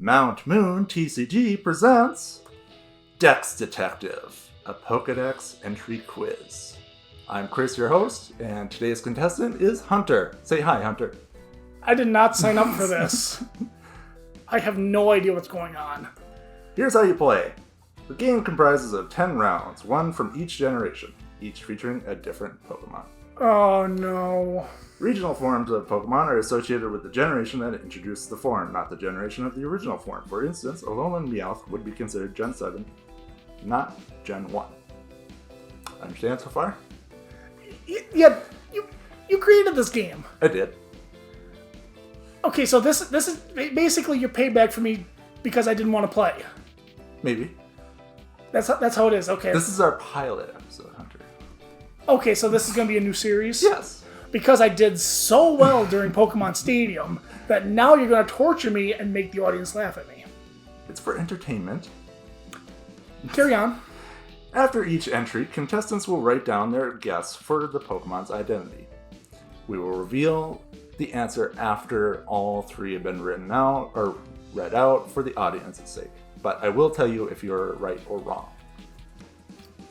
mountmoontcg presents Dex Detective, a Pokédex entry quiz. I'm Chris, your host, and today's contestant is Hunter. Say hi, Hunter. I did not sign up for this. I have no idea what's going on. Here's how you play. The game comprises of 10 rounds, one from each generation, each featuring a different Pokemon. Oh no. Regional forms of Pokemon are associated with the generation that introduced the form, not the generation of the original form. For instance, Alolan Meowth would be considered Gen 7, not Gen 1. Understand so far? Yeah, you created this game. I did. Okay, so this is basically your payback for me because I didn't want to play. Maybe. That's how it is, okay. This is our pilot episode, Hunter. Okay, so this is going to be a new series? Yes. Because I did so well during Pokemon Stadium that now you're going to torture me and make the audience laugh at me. It's for entertainment. Carry on. After each entry, contestants will write down their guess for the Pokemon's identity. We will reveal the answer after all three have been written out or read out for the audience's sake. But I will tell you if you're right or wrong.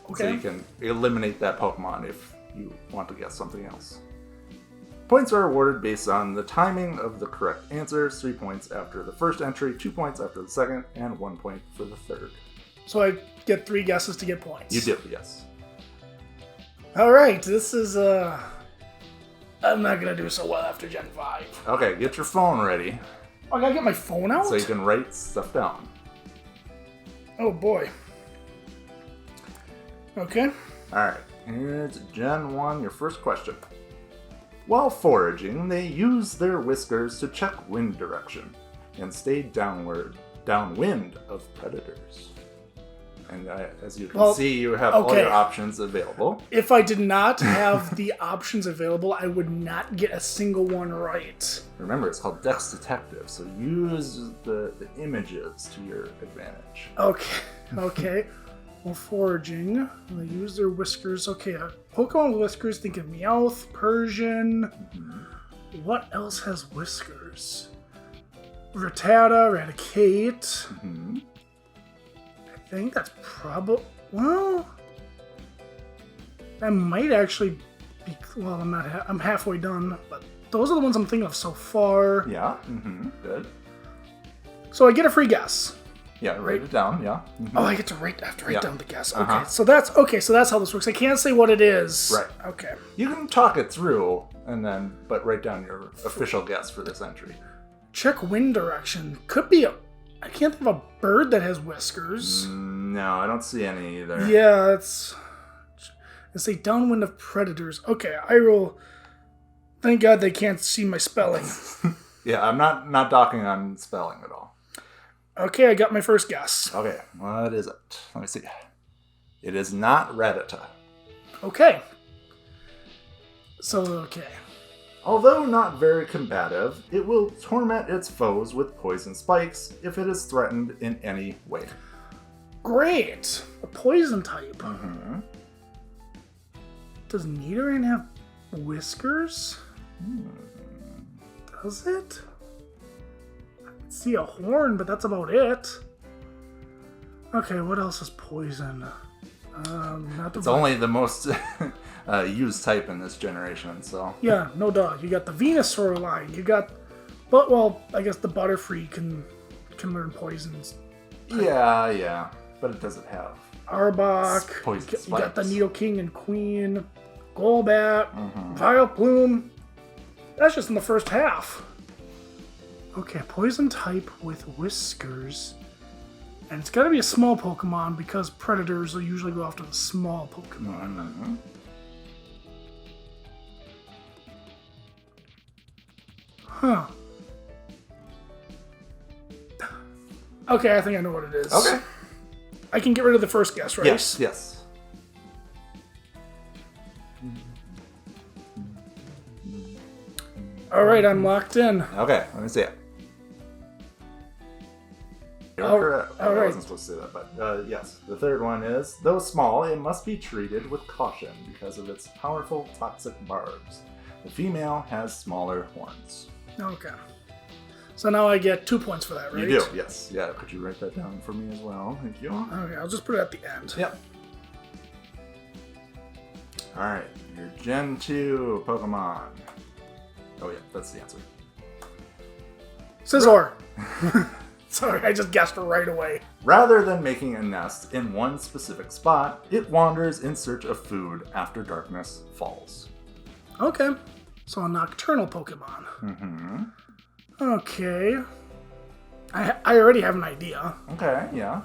Okay. So you can eliminate that Pokemon if you want to guess something else. Points are awarded based on the timing of the correct answers. 3 points after the first entry, 2 points after the second, and 1 point for the third. So I get 3 guesses to get points. You do, yes. Alright, this is, I'm not going to do so well after Gen 5. Okay, get your phone ready. Oh, I got to get my phone out? So you can write stuff down. Oh, boy. Okay. Alright, here's Gen 1, your first question. While foraging, they use their whiskers to check wind direction and stay downwind of predators. And as you can see, you have all your options available. If I did not have the options available, I would not get a single one right. Remember, it's called Dex Detective, so use the images to your advantage. Okay. While foraging, they use their whiskers. Okay, Pokemon with whiskers, think of Meowth, Persian. Mm-hmm. What else has whiskers? Rattata, Raticate. Mm-hmm. I think that's probably... Well... That might actually be... Well, I'm halfway done, but those are the ones I'm thinking of so far. Yeah, good. So I get a free guess. Yeah, write it down, yeah. Mm-hmm. Oh, I get to write down the guess. Okay, so that's how this works. I can't say what it is. Right. Okay. You can talk it through, but write down your official guess for this entry. Check wind direction. Could be I can't think of a bird that has whiskers. No, I don't see any either. Yeah, it's a downwind of predators. Okay, I will. Thank God they can't see my spelling. Yeah, I'm not docking on spelling at all. Okay, I got my first guess. Okay, what is it? Let me see. It is not Rattata. Okay. Okay. Although not very combative, it will torment its foes with poison spikes if it is threatened in any way. Great! A poison type. Mm-hmm. Does Nidoran have whiskers? Does it? See a horn, but that's about it. Okay, what else is poison? It's only the most used type in this generation, so... Yeah, no duh. You got the Venusaur line. You got... I guess the Butterfree can learn poisons. Yeah. But it doesn't have... Arbok. Poison spikes. You got the Nidoking and Queen. Golbat. Vileplume. That's just in the first half. Okay, poison type with whiskers. And it's got to be a small Pokemon because predators will usually go after the small Pokemon. Mm-hmm. Huh. Okay, I think I know what it is. Okay. I can get rid of the first guess, right? Yes. Alright, I'm locked in. Okay, let me see it. You're correct. all I right. wasn't supposed to say that, but yes. The third one is, though small, it must be treated with caution because of its powerful toxic barbs. The female has smaller horns. Okay. So now I get 2 points for that, right? You do, yes. Yeah, could you write that down for me as well? Thank you. Okay, I'll just put it at the end. Yep. Alright, your Gen 2 Pokemon. Oh yeah, that's the answer. Scizor. Sorry, I just guessed right away. Rather than making a nest in one specific spot, it wanders in search of food after darkness falls. Okay. So a nocturnal Pokemon. Mm-hmm. Okay. I already have an idea. Okay, yeah.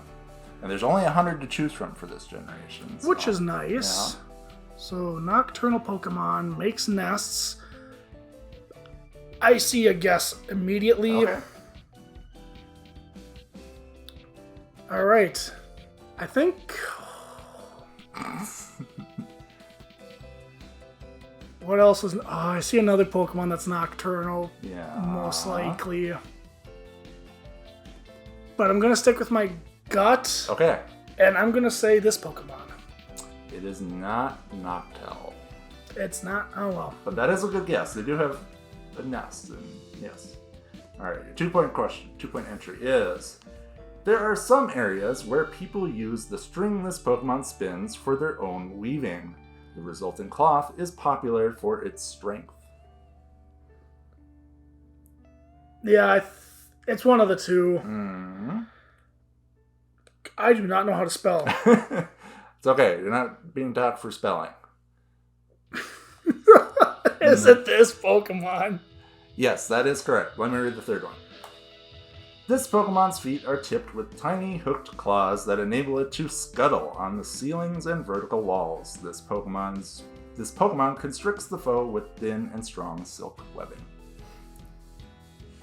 And there's only 100 to choose from for this generation. So, Which is nice. Yeah. So nocturnal Pokemon makes nests. I see a guess immediately. Okay. All right. I think... What else is... Oh, I see another Pokemon that's nocturnal. Yeah. Most likely. But I'm going to stick with my gut. Okay. And I'm going to say this Pokemon. It is not Noctowl. It's not... Oh, well. But that is a good guess. They do have a nest, and yes. Alright, your 2-point question, 2-point entry is... There are some areas where people use the stringless Pokemon spins for their own weaving. The resulting cloth is popular for its strength. Yeah, it's one of the two. Mm. I do not know how to spell. It's okay. You're not being docked for spelling. Is it this Pokemon? Yes, that is correct. Let me read the third one. This Pokemon's feet are tipped with tiny hooked claws that enable it to scuttle on the ceilings and vertical walls. This Pokemon constricts the foe with thin and strong silk webbing.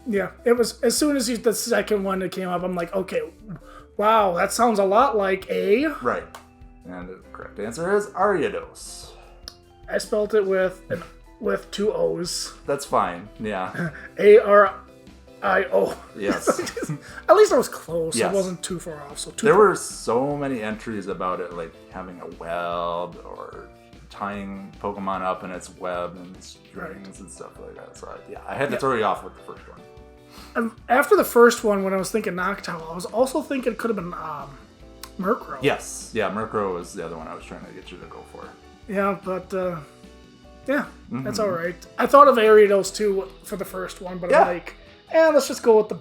Yeah, it was as soon as the second one that came up, I'm like, okay, wow, that sounds a lot like a... Right. And the correct answer is Ariados. I spelled it with 2 O's. That's fine. Yeah. A-R-I-O. Yes. At least I was close. Yes. I wasn't too far off. So there were so many entries about it, like having a web or tying Pokemon up in its web and strings and stuff like that. So yeah, I had to throw you off with the first one. And after the first one, when I was thinking Noctowl, I was also thinking it could have been Murkrow. Yes. Yeah, Murkrow was the other one I was trying to get you to go for. Yeah, but yeah, that's all right. I thought of Ariados too for the first one, but I'm like, let's just go with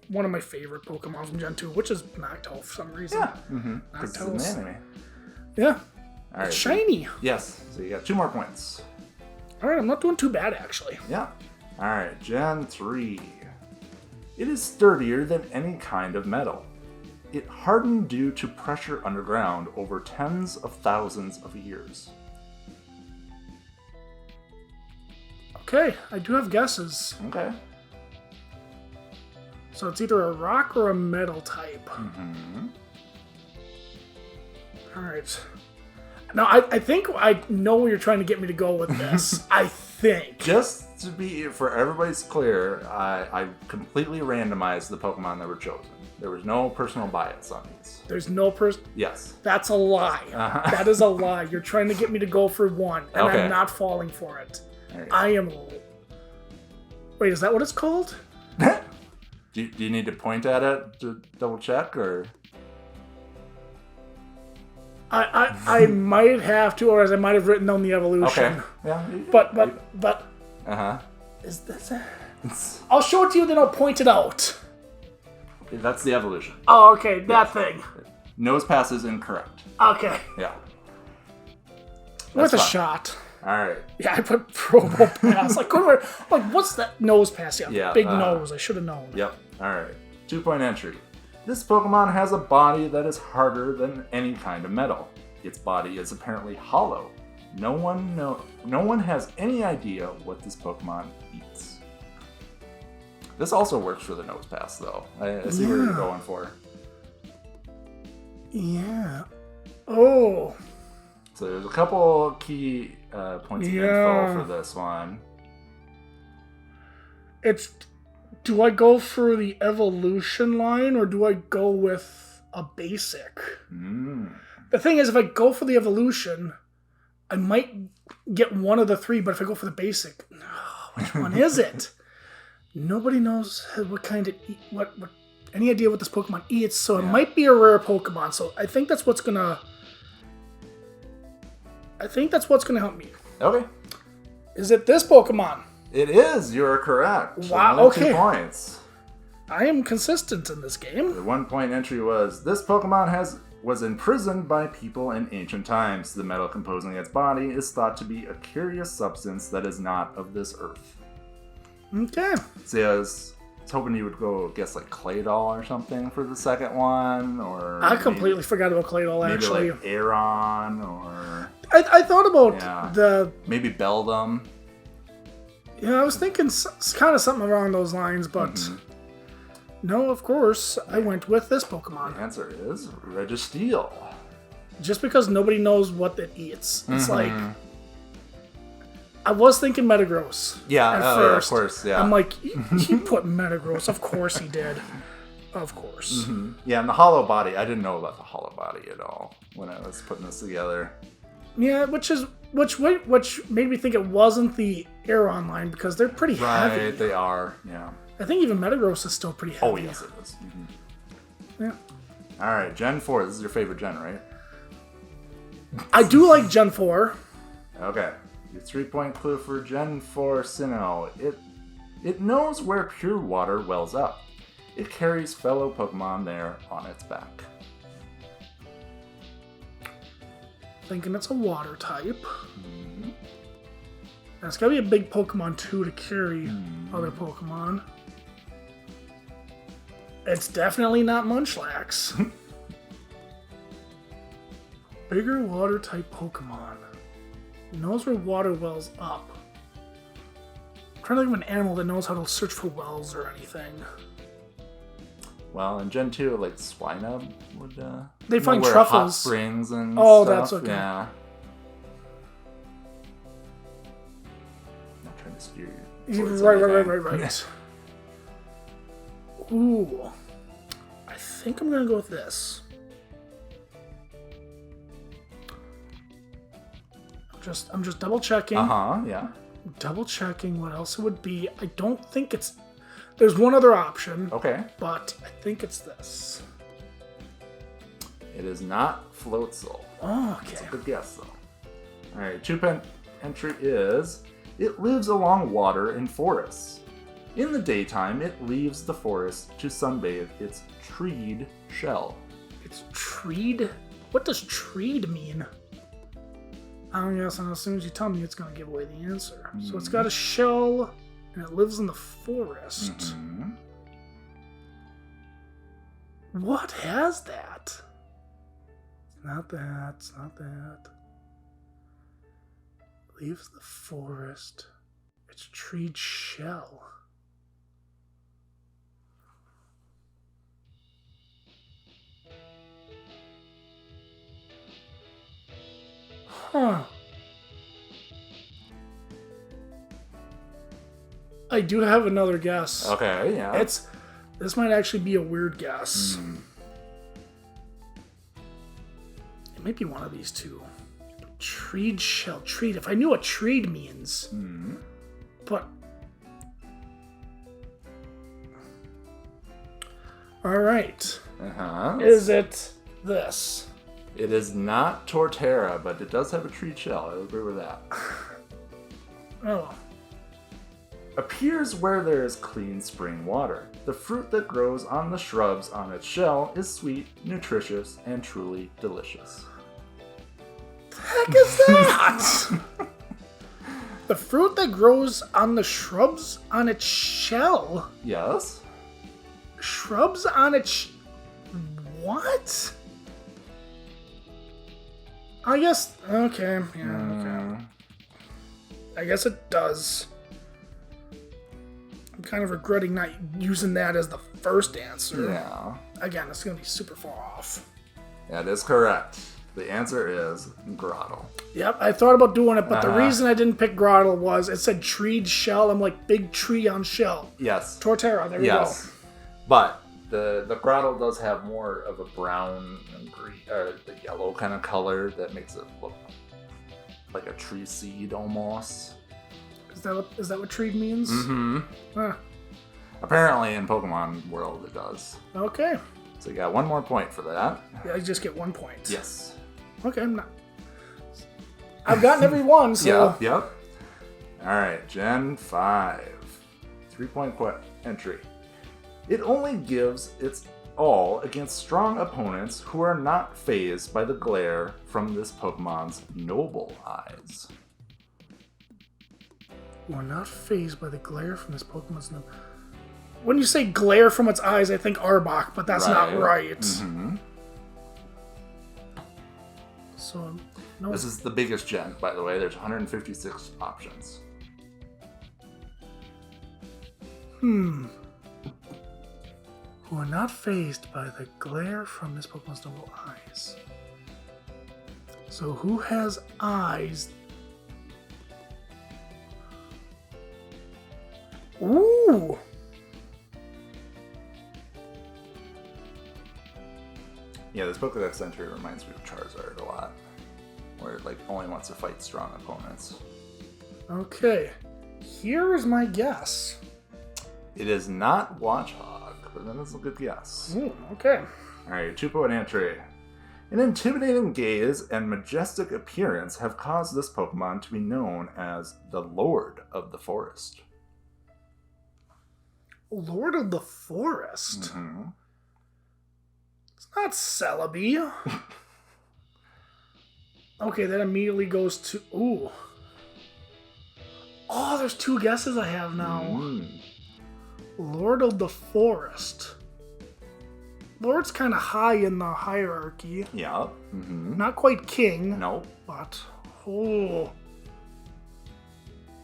one of my favorite Pokemon from Gen 2, which is Noctowl for some reason. Yeah. Because it's an anime. Yeah. All right. It's shiny. Yes. So you got 2 more points. All right, I'm not doing too bad, actually. Yeah. All right, Gen 3. It is sturdier than any kind of metal. It hardened due to pressure underground over tens of thousands of years. Okay, I do have guesses. Okay. So it's either a rock or a metal type. All right. Now, I think I know where you're trying to get me to go with this. I think. Just to be, for everybody's clear, I completely randomized the Pokemon that were chosen. There was no personal bias on these. There's no Yes. That's a lie. That is a lie. You're trying to get me to go for one, and Okay. I'm not falling for it. There you I am... Wait, is that what it's called? go. Do you need to point at it to double check, or? I might have to, or as I might have written down the evolution. Okay. Yeah. But is this it? I'll show it to you, then I'll point it out. That's the evolution. Oh, okay, that thing. Nose pass is incorrect. Okay. Yeah. With a fine. shot. All right. Yeah, I put Probo Pass. What's that nose pass? Yeah, big nose. I should have known. Yep. All right. 2-point entry. This Pokemon has a body that is harder than any kind of metal. Its body is apparently hollow. No one has any idea what this Pokemon eats. This also works for the nose pass, though. I see where you're going for. Yeah. Oh. So there's a couple key points of info for this one. It's Do I go for the evolution line or do I go with a basic? The thing is, if I go for the evolution, I might get one of the three, but if I go for the basic, which one is it? Nobody knows what kind of any idea what this Pokemon eats, so it might be a rare Pokemon. So I think that's what's gonna help me. Okay. Is it this Pokemon? It is. You're correct. Wow. Only Okay. 2 points. I am consistent in this game. The 1 point entry was this Pokemon was imprisoned by people in ancient times. The metal composing its body is thought to be a curious substance that is not of this earth. Okay. See, I was hoping you would go guess like Claydol or something for the second one, or I completely forgot about Claydol, actually. Maybe like Aeron, or I thought about maybe Beldum. Yeah, I was thinking kind of something along those lines, but no, of course, I went with this Pokemon. The answer is Registeel. Just because nobody knows what it eats. It's like... I was thinking Metagross. Yeah, at first. Of course, yeah. I'm like, he put Metagross. Of course he did. Of course. Yeah, and the hollow body. I didn't know about the hollow body at all when I was putting this together. Yeah, which made me think it wasn't the Aeron line because they're pretty heavy. Right, they are, yeah. I think even Metagross is still pretty heavy. Oh, yes, it is. Yeah. Alright, Gen 4. This is your favorite gen, right? I do like Gen 4. Okay. Your 3-point clue for Gen 4 Sinnoh. It knows where pure water wells up. It carries fellow Pokemon there on its back. Thinking it's a water type. And it's gotta be a big Pokemon too to carry other Pokemon. It's definitely not Munchlax. Bigger water type Pokemon. Knows where water wells up. I'm trying to think of an animal that knows how to search for wells or anything. Well, in Gen 2, like Swinub would they find where truffles. Hot springs and stuff. That's okay. Yeah. Not trying to steer you. Right. Ooh. I think I'm gonna go with this. I'm just double checking. Yeah. Double checking what else it would be. I don't think it's... There's one other option. Okay. But I think it's this. It is not Floatzel. Oh, okay. That's a good guess, though. Alright, 2-pen entry is... It lives along water in forests. In the daytime, it leaves the forest to sunbathe its treed shell. It's treed? What does treed mean? I'm guessing as soon as you tell me, it's going to give away the answer. So it's got a shell, and it lives in the forest. What has that? It's not that. It's not that. Leaves the forest. It's treed shell. Huh. I do have another guess. Okay, yeah. This might actually be a weird guess. It might be one of these two. Treed shell. Treed. If I knew what treed means. But... Alright. Is it this? It is not Torterra, but it does have a treed shell. I agree with that. Oh. Appears where there is clean spring water. The fruit that grows on the shrubs on its shell is sweet, nutritious, and truly delicious. The heck is that? The fruit that grows on the shrubs on its shell? Yes. Shrubs on its... What? I guess... Okay. Yeah, okay. I guess it does. I'm kind of regretting not using that as the first answer. Yeah. Again, it's going to be super far off. That is correct. The answer is Grottle. Yep, I thought about doing it, but the Uh-huh. reason I didn't pick Grottle was it said treed shell. I'm like, big tree on shell. Yes. Torterra, there we go. But the Grottle does have more of a brown and green, or the yellow kind of color that makes it look like a tree seed almost. Is that what treed means? Mm-hmm. Huh. Apparently in Pokemon World it does. Okay. So you got one more point for that. Yeah, I just get 1 point. Yes. Okay, I've gotten every one, so... Yep. Alright, Gen 5. 3-point entry. It only gives its all against strong opponents who are not fazed by the glare from this Pokemon's noble eyes. We're not fazed by the glare from this Pokemon's noble... When you say glare from its eyes, I think Arbok, but that's not right. Mm-hmm. So, no. This is the biggest gen, by the way. There's 156 options. Who are not fazed by the glare from this Pokemon's noble eyes. So who has eyes? Ooh! Yeah, this Pokedex entry reminds me of Charizard a lot. Where it only wants to fight strong opponents. Okay. Here is my guess. It is not Watchog, but that is a good guess. Ooh, okay. Alright, 2-point entry. An intimidating gaze and majestic appearance have caused this Pokemon to be known as the Lord of the Forest. Lord of the Forest? Mm-hmm. It's not Celebi. Okay, that immediately goes to... Ooh. Oh, there's 2 guesses I have now. Lord of the Forest. Lord's kind of high in the hierarchy. Yeah. Mm-hmm. Not quite king. Nope. But, oh.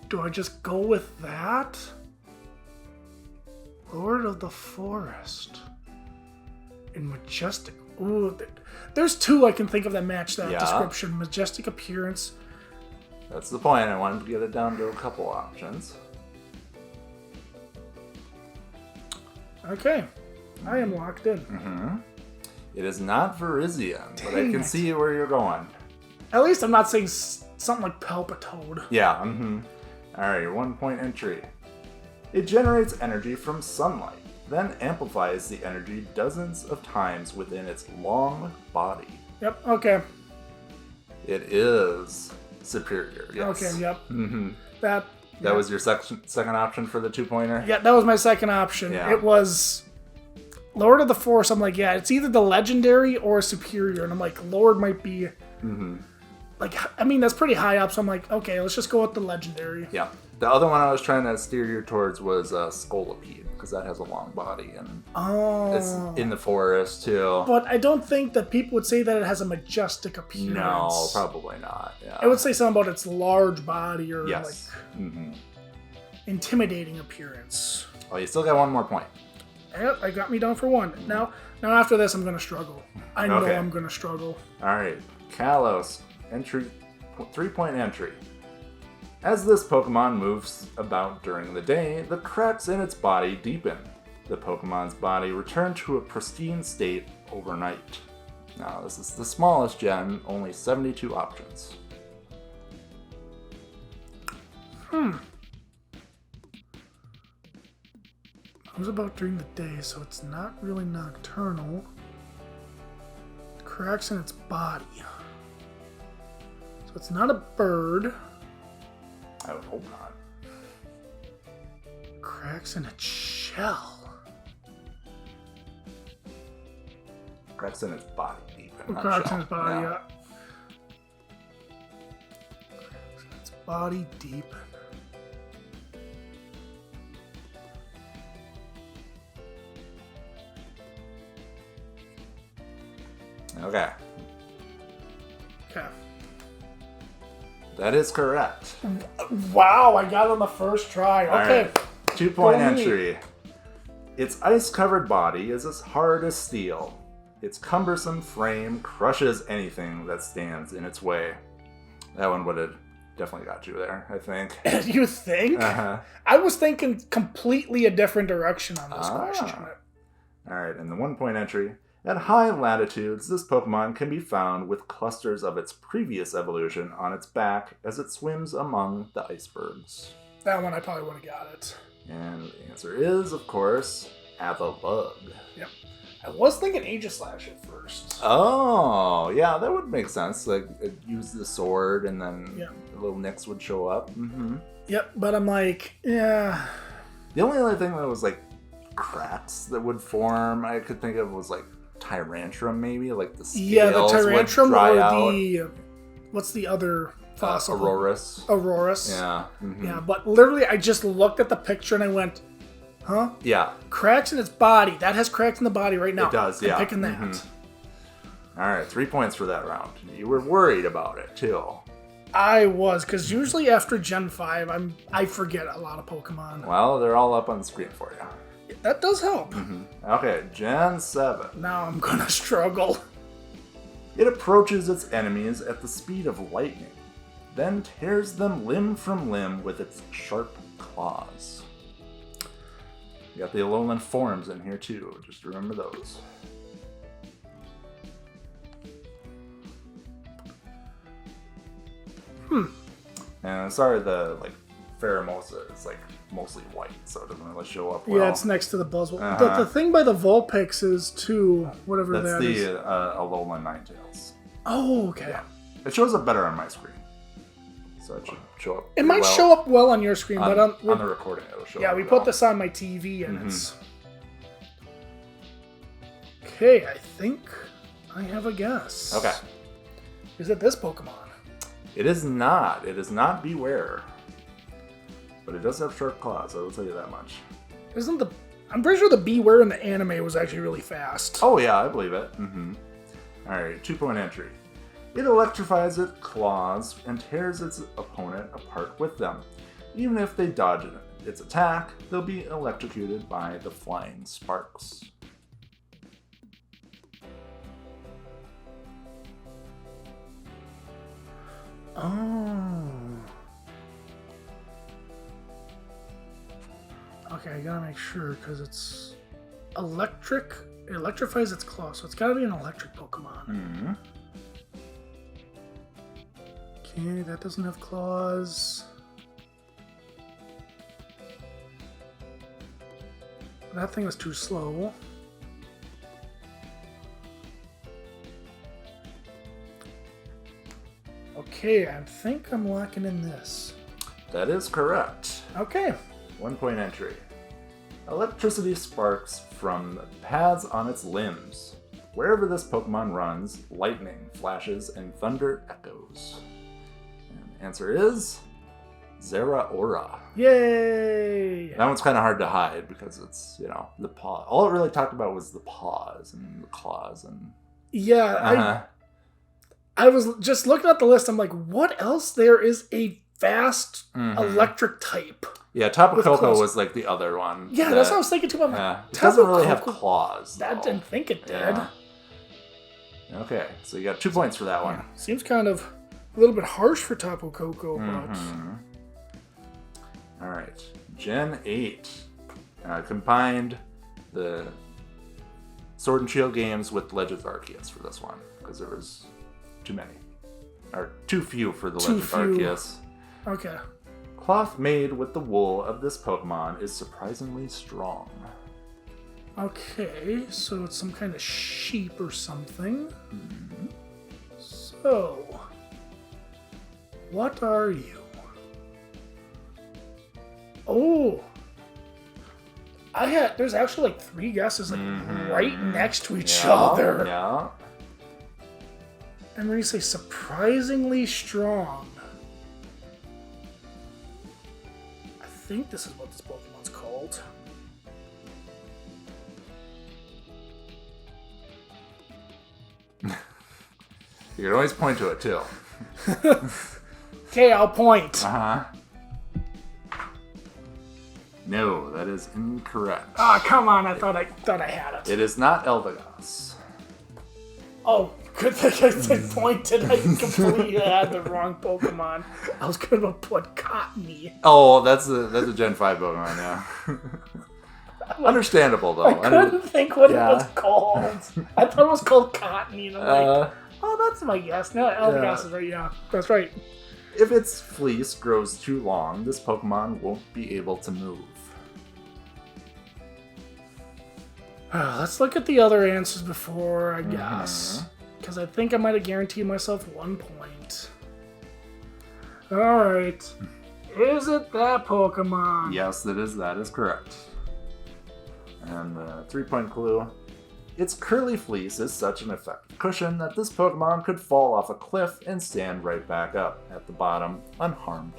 Do I just go with that? Lord of the Forest. In majestic. Ooh, there's 2 I can think of that match that description. Majestic appearance. That's the point. I wanted to get it down to a couple options. Okay. I am locked in. Mm-hmm. It is not Virizion, but I Dang can it. see where you're going. At least I'm not saying something like Palpitoad. Yeah, mm-hmm. Alright, 1-point entry. It generates energy from sunlight, then amplifies the energy dozens of times within its long body. Yep, okay. It is superior, yes. Okay, yep. Mm-hmm. That was your second option for the 2-pointer? Yeah, that was my second option. Yeah. It was Lord of the Forest. I'm like, yeah, it's either the legendary or superior. And I'm like, Lord might be... Like, I mean, that's pretty high up, so I'm like, okay, let's just go with the legendary. Yeah. The other one I was trying to steer you towards was Scolipede, because that has a long body, and it's in the forest, too. But I don't think that people would say that it has a majestic appearance. No, probably not. Yeah. I would say something about its large body or, Yes. like, intimidating appearance. Oh, you still got one more point. Yep, I got me down for 1. Now after this, I'm going to struggle. I know Okay. I'm going to struggle. All right. Kalos, entry, 3-point entry. As this Pokemon moves about during the day, the cracks in its body deepen. The Pokemon's body returned to a pristine state overnight. Now, this is the smallest gen, only 72 options. Moves about during the day, so it's not really nocturnal. Cracks in its body. So it's not a bird. I would hope not. Cracks in its shell. Cracks in its body deepen. not Cracks shell. in its body, yeah. Its body deepen. Okay. Okay. That is correct. Wow, I got it on the first try. Okay. Alright. 2-point Go me. entry. Its ice-covered body is as hard as steel. Its cumbersome frame crushes anything that stands in its way. That one would have definitely got you there, I think. You think? I was thinking completely a different direction on this question. Alright, and the 1 point entry. At high latitudes, this Pokemon can be found with clusters of its previous evolution on its back as it swims among the icebergs. That one I probably would have got it. And the answer is, of course, Avalugg. Yep. I was thinking Aegislash at first. Oh, yeah, that would make sense. Like, use the sword and then the little nicks would show up. Mm-hmm. Yep, but I'm like, yeah. The only other thing that was like cracks that would form I could think of was like Tyrantrum, maybe, like the scales. Yeah, the Tyrantrum would dry or out. the what's the other fossil? Aurorus. Yeah. Mm-hmm. Yeah, but literally I just looked at the picture and I went, huh? Yeah. Cracks in its body. That has cracks in the body right now. It does, yeah. I'm picking that. Mm-hmm. All right, 3 points for that round. You were worried about it too. I was, because usually after Gen 5, I forget a lot of Pokemon. Well, they're all up on the screen for you. That does help. Mm-hmm. Okay, Gen 7. Now I'm gonna struggle. It approaches its enemies at the speed of lightning, then tears them limb from limb with its sharp claws. You got the Alolan forms in here too, just remember those. And sorry, the Pheromosa is mostly white, so it doesn't really show up well. Yeah, it's next to the Buzzwole. The thing by the Vulpix is too, whatever That's that is. That's the Alolan Ninetales. Oh, okay. Yeah. It shows up better on my screen. So it should show up. It might show up well on your screen, but on the recording it'll show up. Yeah, we put this on my TV and it's... Okay, I think I have a guess. Okay. Is it this Pokemon? It is not. It is not Beware. But it does have sharp claws, I will tell you that much. I'm pretty sure the Beware in the anime was actually really fast. Oh yeah, I believe it. Mm-hmm. Alright, 2 point entry. It electrifies its claws and tears its opponent apart with them. Even if they dodge its attack, they'll be electrocuted by the flying sparks. Oh. Okay, I gotta make sure because it's electric. It electrifies its claw, so it's gotta be an electric Pokemon. Mm-hmm. Okay, that doesn't have claws. That thing was too slow. Okay, I think I'm locking in this. That is correct. Okay. 1 point entry. Electricity sparks from the pads on its limbs. Wherever this Pokemon runs, lightning flashes and thunder echoes. And the answer is Zeraora. Yay! That one's kind of hard to hide because it's, the paw. All it really talked about was the paws and the claws and... Yeah, I was just looking at the list. I'm like, what else? There is a fast electric type. Yeah, Tapu Koko was like the other one. Yeah, that's what I was thinking too. Yeah, it doesn't really have claws. I didn't think it did. Yeah. Okay, so you got 2 points for that one. Yeah. Seems kind of a little bit harsh for Tapu Koko, but... All right, Gen 8 combined the Sword and Shield games with Legends Arceus for this one because there was too many, or too few for the Legends Arceus. Okay. Cloth made with the wool of this Pokemon is surprisingly strong. Okay, so it's some kind of sheep or something. So, what are you? Oh, there's actually 3 guesses right next to each other. Yeah. And when you say surprisingly strong, I think this is what this Pokemon's called. You can always point to it too. Okay, I'll point. No, that is incorrect. Ah, come on! I thought I had it. It is not Eldegoss. Oh, good thing I pointed. I completely had the wrong Pokemon. I was going to put Cottony. Oh, that's a Gen 5 Pokemon, yeah. Understandable, though. I couldn't think what it was called. I thought it was called Cottony, and I'm like, oh, that's my guess. No, Eldegoss is right, yeah. That's right. If its fleece grows too long, this Pokemon won't be able to move. Let's look at the other answers before I guess. Because I think I might have guaranteed myself 1 point. Alright. Is it that Pokemon? Yes, that is correct. And the 3-point clue. Its curly fleece is such an effective cushion that this Pokemon could fall off a cliff and stand right back up at the bottom, unharmed.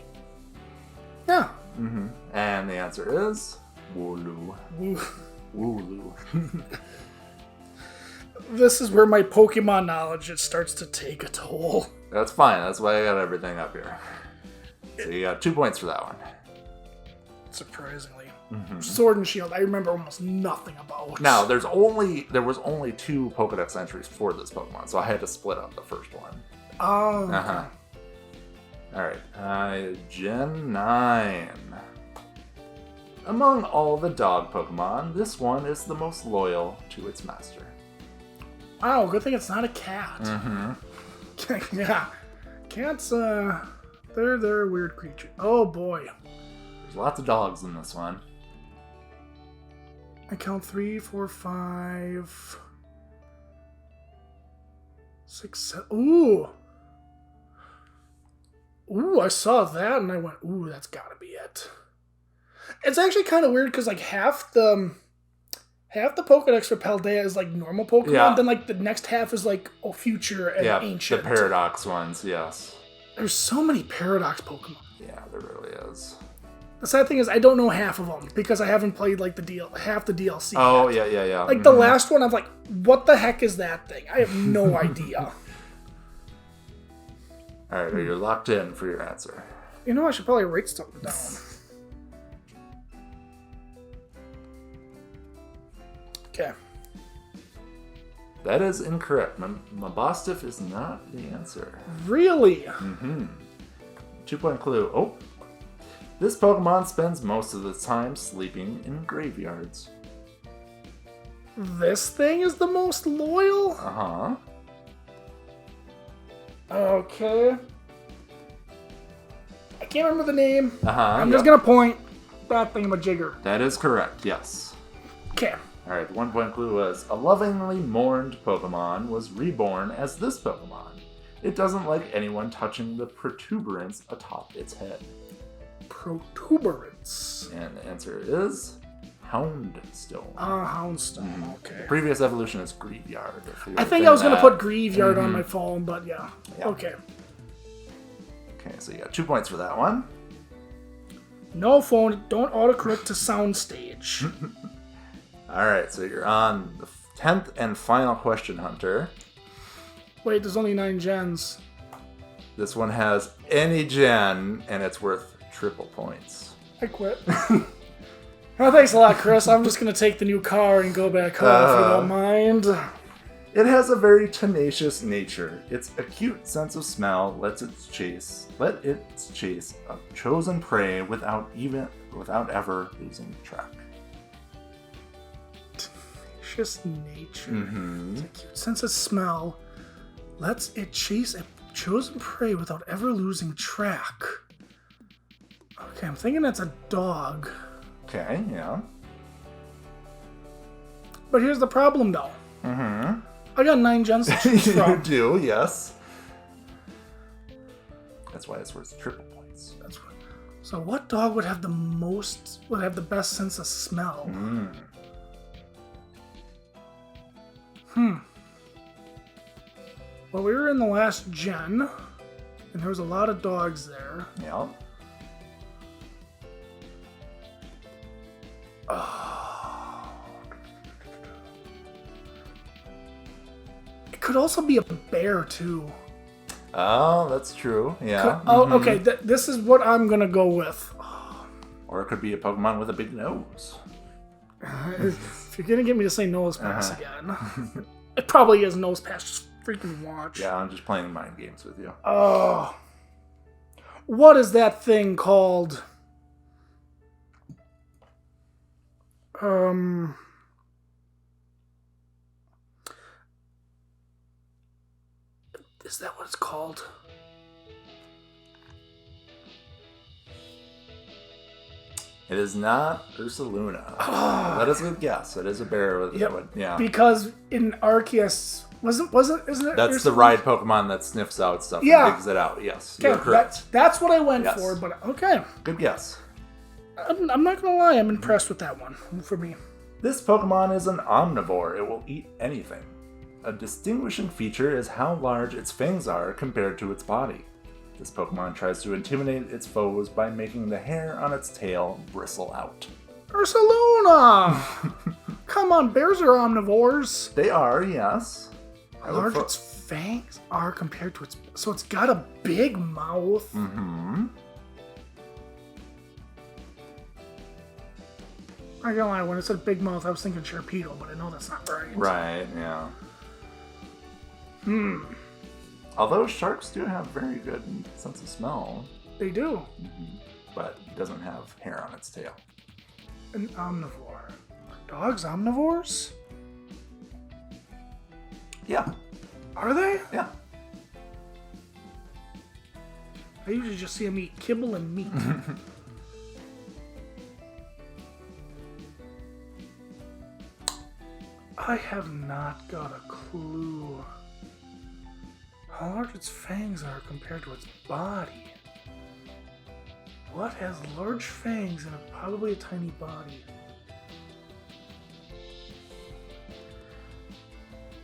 Yeah. And the answer is Wooloo. Wooloo. This is where my Pokemon knowledge starts to take a toll. That's fine. That's why I got everything up here. So you got 2 points for that one. Surprisingly. Sword and Shield, I remember almost nothing about. Now, there was only 2 Pokedex entries for this Pokemon, so I had to split up the first one. Oh. Alright, Gen 9. Among all the dog Pokemon, this one is the most loyal to its master. Wow, good thing it's not a cat. Yeah. Cats, they're a weird creature. Oh boy. There's lots of dogs in this one. I count 3, 4, 5, 6, 7. Ooh. Ooh, I saw that and I went, ooh, that's gotta be it. It's actually kind of weird because like half the Pokedex for Paldea is like normal Pokemon, then like the next half is like future and ancient. The Paradox ones, yes. There's so many Paradox Pokemon. Yeah, there really is. The sad thing is I don't know half of them because I haven't played like half the DLC. Oh, yet. yeah. Like the last one, I'm like, what the heck is that thing? I have no idea. Alright, you're locked in for your answer. You know, I should probably write something down. Okay. That is incorrect. Mabostiff is not the answer. Really? 2-point clue. Oh. This Pokemon spends most of its time sleeping in graveyards. This thing is the most loyal? Okay. I can't remember the name. I'm just gonna point that thingamajigger. That is correct, yes. Okay. Alright, 1-point clue was, a lovingly mourned Pokemon was reborn as this Pokemon. It doesn't like anyone touching the protuberance atop its head. Protuberance. And the answer is Houndstone. Houndstone, okay. The previous evolution is Graveyard. I think I was going to put Graveyard on my phone, but yeah. Okay. Okay, so you got 2 points for that one. No phone, don't autocorrect to soundstage. Alright, so you're on the 10th and final question, Hunter. Wait, there's only 9 gens. This one has any gen, and it's worth triple points. I quit. Oh, thanks a lot, Chris. I'm just going to take the new car and go back home if you don't mind. It has a very tenacious nature. Its acute sense of smell lets it chase a chosen prey without ever losing track. Tenacious nature. Its acute sense of smell lets it chase a chosen prey without ever losing track. Okay, I'm thinking that's a dog. Okay, yeah. But here's the problem, though. I got 9 gens to choose from. You do, yes. That's why it's worth triple points. So what dog would have the best sense of smell? Well, we were in the last gen, and there was a lot of dogs there. Yeah. It could also be a bear, too. Oh, that's true. Yeah. Okay. This is what I'm going to go with. Or it could be a Pokemon with a big nose. If you're going to get me to say Nose Pass again, it probably is Nose Pass. Just freaking watch. Yeah, I'm just playing mind games with you. Oh. What is that thing called? Is that what it's called? It is not Ursaluna. That is a good guess. It is a bear with yeah. Because in Arceus, isn't it? That's the ride Pokemon that sniffs out stuff and digs it out. Yes, okay, you're correct. That's what I went for, but okay. Good guess. I'm not gonna lie, I'm impressed with that one for me. This Pokemon is an omnivore. It will eat anything. A distinguishing feature is how large its fangs are compared to its body. This Pokemon tries to intimidate its foes by making the hair on its tail bristle out. Ursaluna! Come on, bears are omnivores. They are, yes. How large its fangs are compared to its... So it's got a big mouth. Mm-hmm. I can't lie, when it said big mouth, I was thinking Sharpedo, but I know that's not right. Right, yeah. Although sharks do have very good sense of smell. They do. Mm-hmm. But it doesn't have hair on its tail. An omnivore. Are dogs omnivores? Yeah. Are they? Yeah. I usually just see them eat kibble and meat. I have not got a clue. How large its fangs are compared to its body. What has large fangs and probably a tiny body?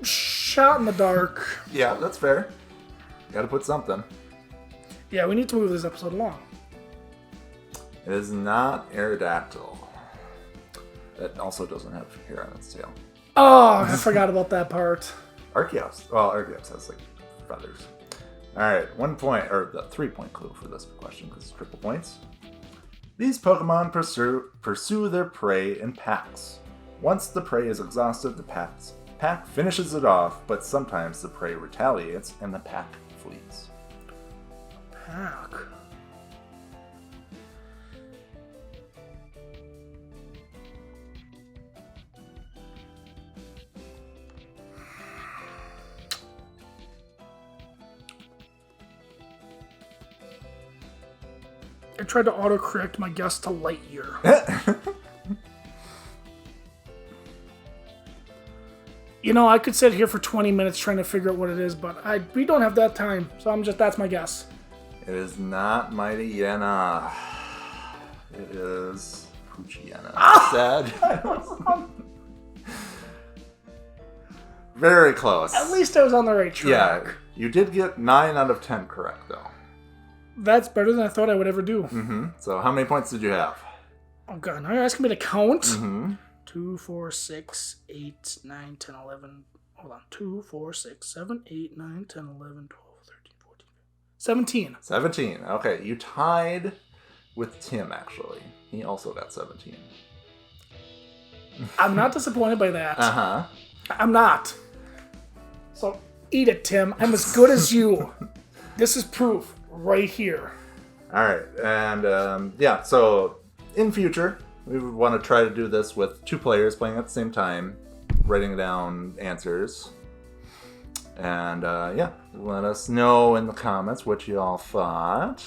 Shot in the dark. Yeah, that's fair. Gotta put something. Yeah, we need to move this episode along. It is not Aerodactyl. It also doesn't have hair on its tail. Oh, I forgot about that part. Arceus. Well, Arceus has like feathers. Alright, 1 point, or the 3-point clue for this question because it's triple points. These Pokemon pursue their prey in packs. Once the prey is exhausted, the pack finishes it off, but sometimes the prey retaliates and the pack flees. Pack. I tried to autocorrect my guess to Lightyear. You know, I could sit here for 20 minutes trying to figure out what it is, but we don't have that time, so that's my guess. It is not Mighty Yena. It is Poochyena. Sad. Very close. At least I was on the right track. Yeah, you did get 9 out of 10 correct, though. That's better than I thought I would ever do. Mm-hmm. So how many points did you have? Oh god, now you're asking me to count? Mm-hmm. 2, 4, 6, 8, 9, 10, 11. Hold on. 2, 4, 6, 7, 8, 9, 10, 11, 12, 13, 14, 17. 17. Okay, you tied with Tim, actually. He also got 17. I'm not disappointed by that. Uh-huh. I'm not. So, eat it, Tim. I'm as good as you. This is proof. Right here. Alright, and yeah, so in future, we would want to try to do this with 2 players playing at the same time, writing down answers. And yeah, let us know in the comments what you all thought.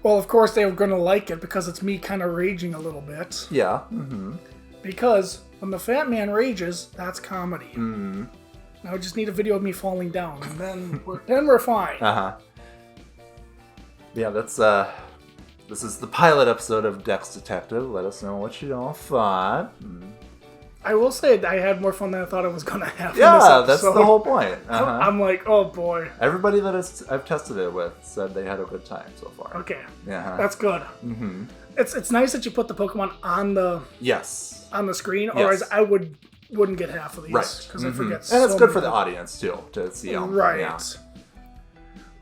Well, of course, they were going to like it because it's me kind of raging a little bit. Yeah. Mm-hmm. Because when the fat man rages, that's comedy. Mm-hmm. Now I just need a video of me falling down, and then we're fine. Uh-huh. Yeah, that's this is the pilot episode of Dex Detective. Let us know what you all thought. I will say I had more fun than I thought I was going to have. Yeah, that's the whole point. Uh-huh. I'm like, oh boy. Everybody that I've tested it with said they had a good time so far. Okay. Yeah. That's good. Mm-hmm. It's nice that you put the Pokemon on the screen, otherwise I wouldn't get half of these because I forget. And it's good for the audience too to see them. Right. Yeah.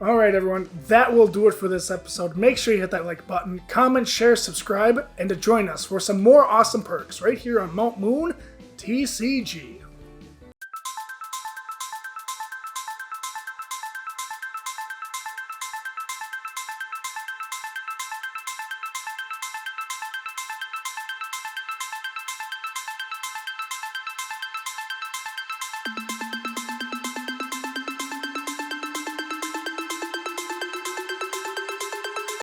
All right, everyone. That will do it for this episode. Make sure you hit that like button, comment, share, subscribe, and to join us for some more awesome perks right here on Mount Moon TCG.